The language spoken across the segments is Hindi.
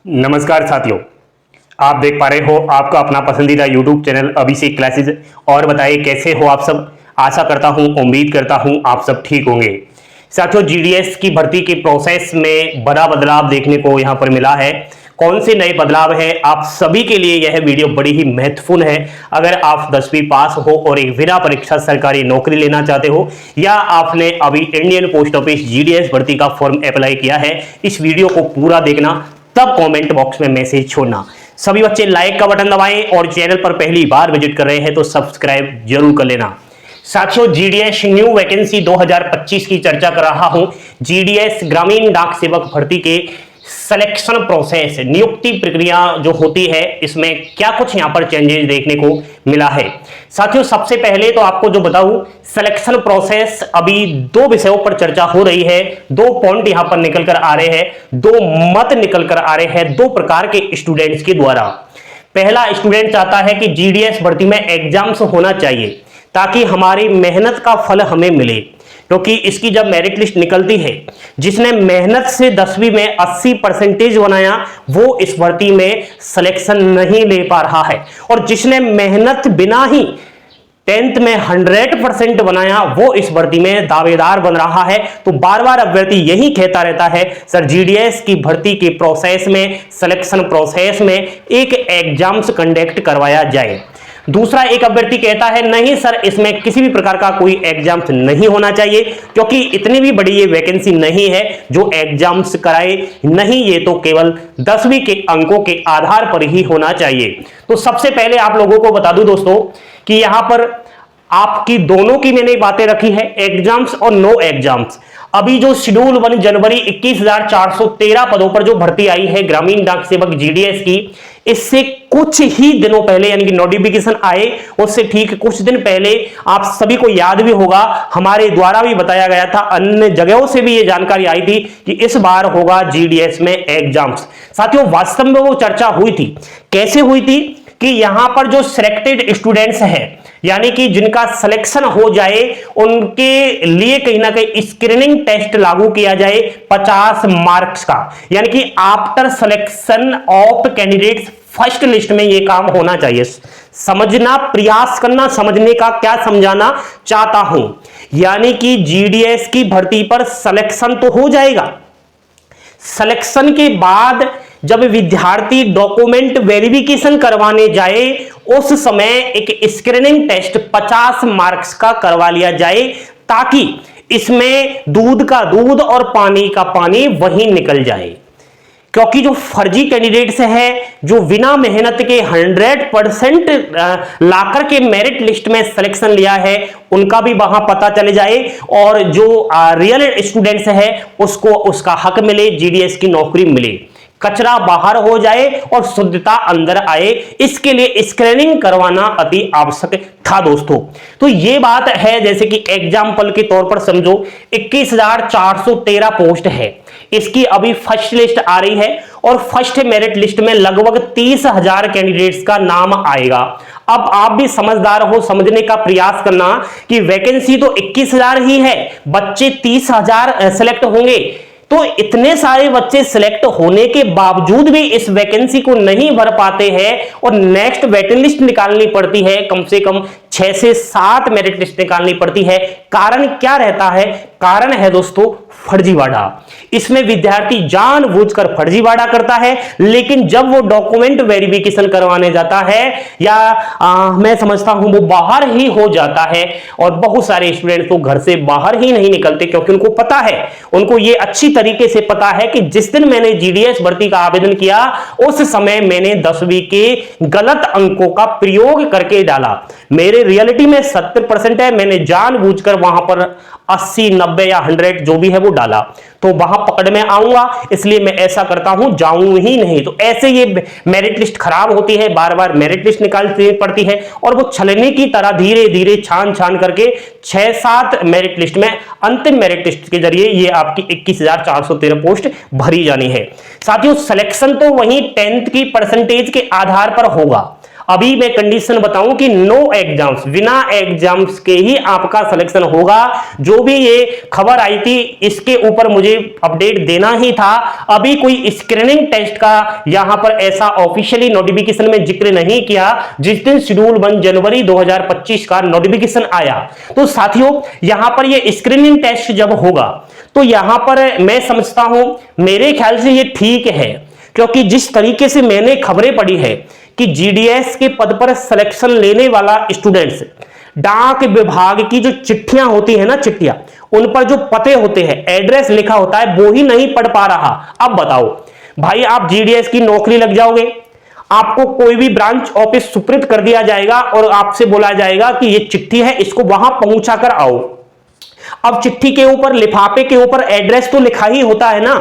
नमस्कार साथियों, आप देख पा रहे हो आपका अपना पसंदीदा YouTube चैनल अभिषेक क्लासेस। और बताइए कैसे हो आप सब। आशा करता हूं, उम्मीद करता हूं आप सब ठीक होंगे। साथियों, जीडीएस की भर्ती के प्रोसेस में बड़ा बदलाव देखने को यहां पर मिला है। कौन से नए बदलाव है, आप सभी के लिए यह वीडियो बड़ी ही महत्वपूर्ण है। अगर आप 10वीं पास हो और एक बिना परीक्षा सरकारी नौकरी लेना चाहते हो, या आपने अभी इंडियन पोस्ट ऑफिस जीडीएस भर्ती का फॉर्म अप्लाई किया है, इस वीडियो को पूरा देखना, तब कमेंट बॉक्स में मैसेज छोड़ना। सभी बच्चे लाइक का बटन दबाएं और चैनल पर पहली बार विजिट कर रहे हैं तो सब्सक्राइब जरूर कर लेना। साथियों, जीडीएस न्यू वैकेंसी 2025 की चर्चा कर रहा हूं। जीडीएस ग्रामीण डाक सेवक भर्ती के सिलेक्शन प्रोसेस, नियुक्ति प्रक्रिया जो होती है, इसमें क्या कुछ यहां पर चेंजेस देखने को मिला है। साथियों, सबसे पहले तो आपको जो बताऊं, सिलेक्शन प्रोसेस अभी दो विषयों पर चर्चा हो रही है। दो पॉइंट यहां पर निकल कर आ रहे हैं, दो मत निकल कर आ रहे हैं दो प्रकार के स्टूडेंट्स के द्वारा। पहला स्टूडेंट चाहता है कि जीडीएस भर्ती में एग्जाम्स होना चाहिए ताकि हमारी मेहनत का फल हमें मिले, क्योंकि इसकी जब मेरिट लिस्ट निकलती है, जिसने मेहनत से 10वीं में 80% बनाया वो इस भर्ती में सिलेक्शन नहीं ले पा रहा है, और जिसने मेहनत बिना ही 10th में 100% बनाया वो इस भर्ती में दावेदार बन रहा है। तो बार बार अभ्यर्थी यही कहता रहता है, सर जीडीएस की भर्ती के प्रोसेस में, सिलेक्शन प्रोसेस में एक एग्जाम्स कंडक्ट करवाया जाए। दूसरा एक अभ्यर्थी कहता है, नहीं सर, इसमें किसी भी प्रकार का कोई एग्जाम्स नहीं होना चाहिए, क्योंकि इतनी भी बड़ी ये वैकेंसी नहीं है जो एग्जाम्स कराए। नहीं, ये तो केवल 10वीं के अंकों के आधार पर ही होना चाहिए। तो सबसे पहले आप लोगों को बता दूं दोस्तों कि यहां पर आपकी दोनों की मैंने बातें रखी है, एग्जाम्स और नो एग्जाम्स। अभी जो शेड्यूल 1 जनवरी 21,413 पदों पर जो भर्ती आई है ग्रामीण डाक सेवक जीडीएस की, इससे कुछ ही दिनों पहले, यानी कि नोटिफिकेशन आए उससे ठीक कुछ दिन पहले, आप सभी को याद भी होगा, हमारे द्वारा भी बताया गया था, अन्य जगहों से भी ये जानकारी आई थी कि इस बार होगा जीडीएस में एग्जाम्स। साथियों, वास्तव में वो चर्चा हुई थी। कैसे हुई थी कि यहां पर जो सिलेक्टेड स्टूडेंट्स हैं, यानी कि जिनका सिलेक्शन हो जाए, उनके लिए कहीं ना कहीं स्क्रीनिंग टेस्ट लागू किया जाए 50 मार्क्स का, यानी कि after selection of candidates first list में यह काम होना चाहिए। समझना, प्रयास करना, समझने का क्या समझाना चाहता हूं, यानी कि जीडीएस की भर्ती पर सिलेक्शन तो हो जाएगा। सिलेक्शन के बाद जब विद्यार्थी डॉक्यूमेंट वेरिफिकेशन करवाने जाए, उस समय एक स्क्रीनिंग टेस्ट 50 मार्क्स का करवा लिया जाए, ताकि इसमें दूध का दूध और पानी का पानी वहीं निकल जाए। क्योंकि जो फर्जी कैंडिडेट्स हैं, जो बिना मेहनत के 100% लाकर के मेरिट लिस्ट में सिलेक्शन लिया है, उनका भी वहां पता चले जाए, और जो रियल स्टूडेंट्स हैं उसको उसका हक मिले, जीडीएस की नौकरी मिले, कचरा बाहर हो जाए और शुद्धता अंदर आए। इसके लिए स्क्रीनिंग करवाना अति आवश्यक था दोस्तों। तो ये बात है, जैसे कि एग्जाम्पल के तौर पर समझो, 21,413 पोस्ट है, इसकी अभी फर्स्ट लिस्ट आ रही है, और फर्स्ट मेरिट लिस्ट में लगभग 30,000 कैंडिडेट्स का नाम आएगा। अब आप भी समझदार हो, समझने का प्रयास करना कि वैकेंसी तो 21,000 ही है, बच्चे 30,000 सिलेक्ट होंगे। तो इतने सारे बच्चे सिलेक्ट होने के बावजूद भी इस वैकेंसी को नहीं भर पाते हैं, और नेक्स्ट वेटिंग लिस्ट निकालनी पड़ती है, कम से कम 6 से 7 मेरिट लिस्ट निकालनी पड़ती है। कारण क्या रहता है? कारण है दोस्तों फर्जीवाड़ा। इसमें विद्यार्थी जानबूझकर फर्जीवाड़ा करता है, लेकिन जब वो डॉक्यूमेंट वेरिफिकेशन करवाने जाता है, या मैं समझता हूं वो बाहर ही हो जाता है, और बहुत सारे स्टूडेंट तो घर से बाहर ही नहीं निकलते, क्योंकि उनको पता है, उनको ये अच्छी तरीके से पता है कि जिस दिन मैंने जीडीएस भर्ती का आवेदन किया, उस समय मैंने 10वीं के गलत अंकों का प्रयोग करके डाला। मेरे रियलिटी में 70% है, मैंने जानबूझकर वहां पर 80, 90 या 100 जो भी है वो डाला, तो वहां पकड़ में आऊंगा, इसलिए मैं ऐसा करता हूं, जाऊं ही नहीं। तो ऐसे ये मेरिट लिस्ट खराब होती है, बार बार मेरिट लिस्ट निकालनी पड़ती है, और वो छलनी की तरह धीरे धीरे छान छान करके 6-7 मेरिट लिस्ट में, अंतिम मेरिट लिस्ट के जरिए ये आपकी 21,413 पोस्ट भरी जानी है। साथियों, सिलेक्शन तो वहीं 10th की परसेंटेज के आधार पर होगा। अभी मैं कंडीशन बताऊं कि नो एग्जाम्स, बिना एग्जाम्स के ही आपका सिलेक्शन होगा। जो भी ये खबर आई थी इसके ऊपर मुझे अपडेट देना ही था। अभी कोई स्क्रीनिंग टेस्ट का यहां पर ऐसा ऑफिशियली नोटिफिकेशन में जिक्र नहीं किया। जिस दिन शेड्यूल 1 जनवरी 2025 का नोटिफिकेशन आया तो साथियों यहां पर ये स्क्रीनिंग टेस्ट जब होगा तो यहां पर मैं समझता हूं, मेरे ख्याल से ये ठीक है, क्योंकि जिस तरीके से मैंने खबरें पढ़ी है कि जीडीएस के पद पर सिलेक्शन लेने वाला स्टूडेंट्स डाक विभाग की जो चिट्ठियां होती है ना, चिट्ठियां, उन पर जो पते होते हैं, एड्रेस लिखा होता है, वो ही नहीं पढ़ पा रहा। अब बताओ भाई, आप जीडीएस की नौकरी लग जाओगे, आपको कोई भी ब्रांच ऑफिस सुपुर्द कर दिया जाएगा और आपसे बोला जाएगा कि ये चिट्ठी है, इसको वहां पहुंचा कर आओ। अब चिट्ठी के ऊपर, लिफाफे के ऊपर एड्रेस तो लिखा ही होता है ना,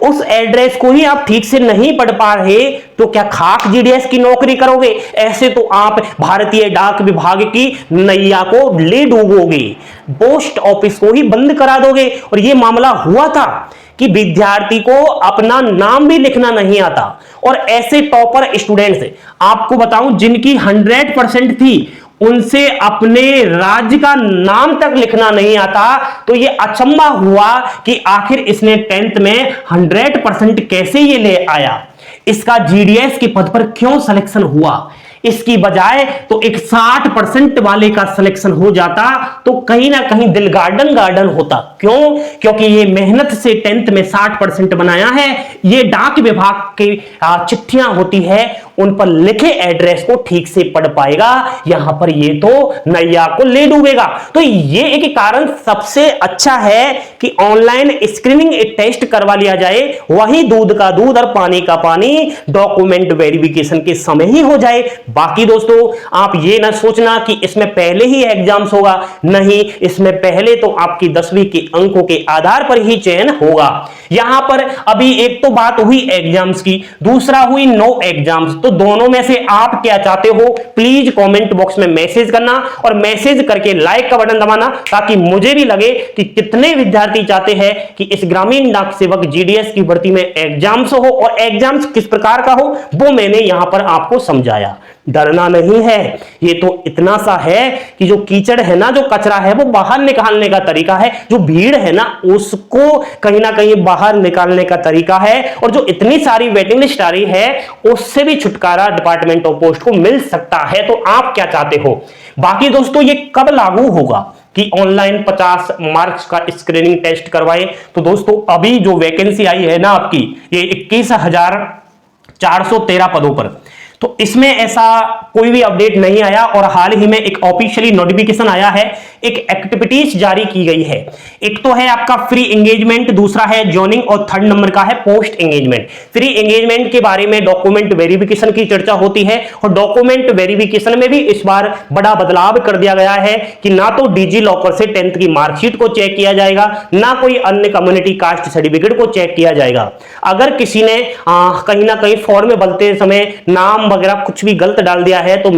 उस एड्रेस को ही आप ठीक से नहीं पढ़ पा रहे तो क्या खाक जीडीएस की नौकरी करोगे? ऐसे तो आप भारतीय डाक विभाग की नैया को ले डूबोगे, पोस्ट ऑफिस को ही बंद करा दोगे। और यह मामला हुआ था कि विद्यार्थी को अपना नाम भी लिखना नहीं आता, और ऐसे टॉपर स्टूडेंट्स आपको बताऊं जिनकी 100% थी, उनसे अपने राज्य का नाम तक लिखना नहीं आता। तो ये अचंभा हुआ कि आखिर इसने 10th में 100% कैसे ये ले आया, इसका जीडीएस के पद पर क्यों सिलेक्शन हुआ। इसकी बजाय तो एक 60% वाले का सिलेक्शन हो जाता तो कहीं ना कहीं दिल गार्डन गार्डन होता। क्यों? क्योंकि ये मेहनत से 10th में 60% बनाया है। ये डाक विभाग की चिट्ठियां होती है, उन पर लिखे एड्रेस को ठीक से पढ़ पाएगा, यहां पर ये तो नैया को ले डूबेगा। तो ये एक कारण सबसे अच्छा है कि ऑनलाइन स्क्रीनिंग टेस्ट करवा लिया जाए, वही दूध का दूध और पानी का पानी डॉक्यूमेंट वेरिफिकेशन के समय ही हो जाए। बाकी दोस्तों आप ये ना सोचना कि इसमें पहले ही एग्जाम्स होगा, नहीं, इसमें पहले तो आपकी 10वीं के अंकों के आधार पर ही चयन होगा। यहां पर अभी एक तो बात हुई एग्जाम्स की, दूसरा हुई नो एग्जाम्स। तो दोनों में से आप क्या चाहते हो प्लीज कमेंट बॉक्स में मैसेज करना, और मैसेज करके लाइक का बटन दबाना, ताकि मुझे भी लगे कि कितने विद्यार्थी चाहते हैं कि इस ग्रामीण डाक सेवक जीडीएस की भर्ती में एग्जाम्स हो, और एग्जाम्स किस प्रकार का हो वो मैंने यहां पर आपको समझाया। डरना नहीं है, ये तो इतना सा है कि जो कीचड़ है ना, जो कचरा है वो बाहर निकालने का तरीका है, जो भीड़ है ना उसको कहीं ना कहीं बाहर निकालने का तरीका है। और जो इतनी सारी वेटिंग लिस्ट आ रही है उससे भी छुटकारा डिपार्टमेंट ऑफ पोस्ट को मिल सकता है। तो आप क्या चाहते हो? बाकी दोस्तों ये कब लागू होगा कि ऑनलाइन 50 मार्क्स का स्क्रीनिंग टेस्ट करवाए? तो दोस्तों अभी जो वैकेंसी आई है ना आपकी, ये 21,413 पदों पर, तो इसमें ऐसा कोई भी अपडेट नहीं आया। और हाल ही में एक ऑफिशियली नोटिफिकेशन आया है, एक एक्टिविटीज जारी की गई है। एक तो है आपका फ्री एंगेजमेंट, दूसरा है जॉइनिंग, और थर्ड नंबर का है पोस्ट एंगेजमेंट। फ्री एंगेजमेंट के बारे में डॉक्यूमेंट वेरिफिकेशन की चर्चा होती है, और डॉक्यूमेंट वेरिफिकेशन में भी इस बार बड़ा बदलाव कर दिया गया है कि ना तो डिजी लॉकर से 10th की मार्कशीट को चेक किया जाएगा, ना कोई अन्य कम्युनिटी कास्ट सर्टिफिकेट को चेक किया जाएगा। अगर किसी ने कहीं ना कहीं फॉर्म में भरते समय नाम वगैरह कुछ भी गलत डाल दिया है तो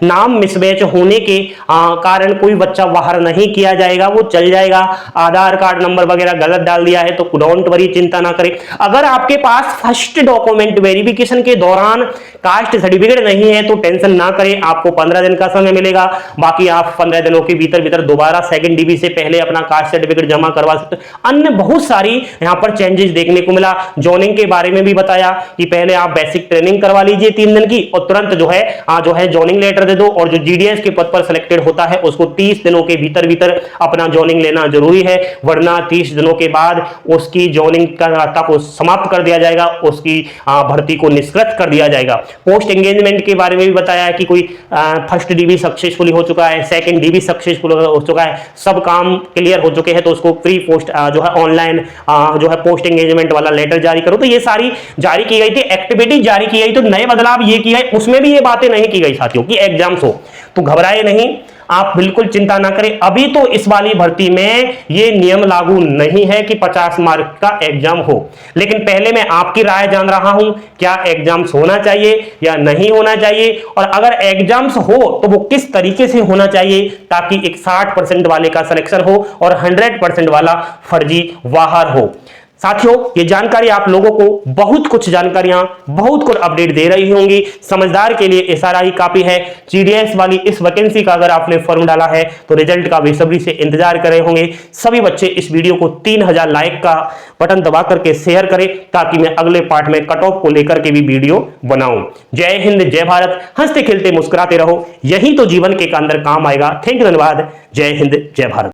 नाम मिसमैच होने के कारण कोई बच्चा बाहर नहीं किया जाएगा, वो चल जाएगा। आधार कार्ड नंबर वगैरह गलत डाल दिया है तो डोंट वरी, चिंता ना करें। अगर आपके पास फर्स्ट डॉक्यूमेंट वेरिफिकेशन के दौरान कास्ट सर्टिफिकेट नहीं है तो टेंशन ना करें, आपको 15 दिन का समय मिलेगा। बाकी आप 15 दिनों के भीतर भीतर दोबारा सेकंड डीबी से पहले अपना कास्ट सर्टिफिकेट जमा करवा सकते हैं। अन्य बहुत सारी यहां पर चेंजेस देखने को मिला। जॉइनिंग के बारे में भी बताया कि पहले आप बेसिक ट्रेनिंग करवा लीजिए 3 दिन की, और तुरंत जो है जॉइनिंग लेटर दे दो, और जो जीडीएस के पद पर सिलेक्टेड होता है उसको 30 दिनों के भीतर भीतर अपना जॉइनिंग लेना जरूरी है, वरना 30 दिनों के बाद उसकी जॉइनिंग का को समाप्त कर दिया जाएगा, उसकी भर्ती को निष्कृत कर दिया जाएगा। पोस्ट एंगेजमेंट के बारे में भी बताया है कि कोई फर्स्ट डीबी सक्सेसफुली हो चुका है, सेकंड डीबी सक्सेसफुल हो चुका है, सब काम क्लियर हो चुके हैं तो उसको फ्री पोस्ट जो है ऑनलाइन जो है पोस्ट एंगेजमेंट वाला लेटर जारी करो। तो ये सारी जारी की गई थी, एक्टिविटी जारी की गई। तो नए बदलाव ये किए, उसमें भी ये बातें नहीं की गई साथियों कि एग्जाम्स हो। तो घबराए नहीं, आप बिल्कुल चिंता ना करें। अभी तो इस वाली भर्ती में ये नियम लागू नहीं है कि 50 मार्क का एग्जाम हो, लेकिन पहले मैं आपकी राय जान रहा हूं, क्या एग्जाम्स होना चाहिए या नहीं होना चाहिए, और अगर एग्जाम्स हो तो वो किस तरीके से होना चाहिए ताकि एक 60% वाले का सिलेक्शन हो और 100% वाला फर्जी बाहर हो। साथियों, ये जानकारी आप लोगों को बहुत कुछ जानकारियां, बहुत कुछ अपडेट दे रही होंगी। समझदार के लिए ये सारा ही काफी है। जीडीएस वाली इस वैकेंसी का अगर आपने फॉर्म डाला है तो रिजल्ट का बेसब्री से इंतजार कर रहे होंगे। सभी बच्चे इस वीडियो को 3000 लाइक का बटन दबा करके शेयर करें ताकि मैं अगले पार्ट में कट ऑफ को लेकर के भी वीडियो बनाऊं। जय हिंद, जय भारत। हंसते खेलते मुस्कुराते रहो, यही तो जीवन के अंदर काम आएगा। थैंक यू, धन्यवाद। जय हिंद, जय भारत।